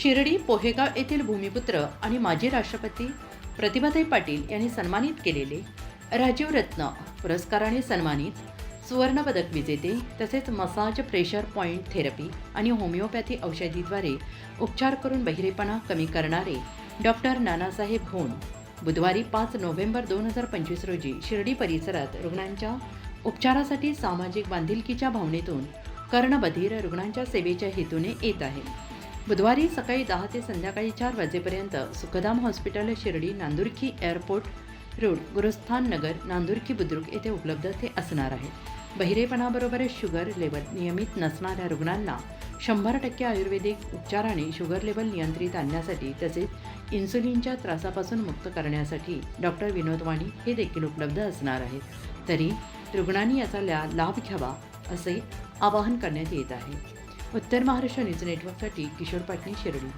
शिर्डी पोहेगाव येथील भूमिपुत्र आणि माजी राष्ट्रपती प्रतिभाताई पाटील यांनी सन्मानित केलेले राजीव रत्न पुरस्काराने सन्मानित सुवर्णपदक विजेते तसेच मसाज प्रेशर पॉइंट थेरपी आणि होमिओपॅथी औषधीद्वारे उपचार करून बहिरेपणा कमी करणारे डॉक्टर नानासाहेब होन बुधवारी 5 नोव्हेंबर 2025 रोजी शिर्डी परिसरात रुग्णांच्या उपचारासाठी सामाजिक बांधिलकीच्या भावनेतून कर्णबधीर रुग्णांच्या सेवेच्या हेतूने येत आहे. बुधवारी सकाळी 10 ते संध्याकाळी 4 वाजेपर्यंत Sukhdham hospital Shirdi Nandurki airport road Gurusthan Nagar Nandurki Budruk येथे उपलब्ध ते असणार आहे. बहिरेपणाबरोबरच शुगर लेवल नियमित नसणाऱ्या रुग्णांना 100% आयुर्वेदिक उपचाराने शुगर लेवल नियंत्रित आणण्यासाठी तसेच इन्सुलिनच्या त्रासापासून मुक्त करण्यासाठी डॉक्टर विनोद वाणी हे देखील उपलब्ध असणार आहेत. तरी रुग्णांनी याचा लाभ घ्यावा असे आवाहन करण्यात येत आहे. उत्तर महाराष्ट्र न्यूज नेटवर्कसाठी किशोर पाटणी शिर्डी.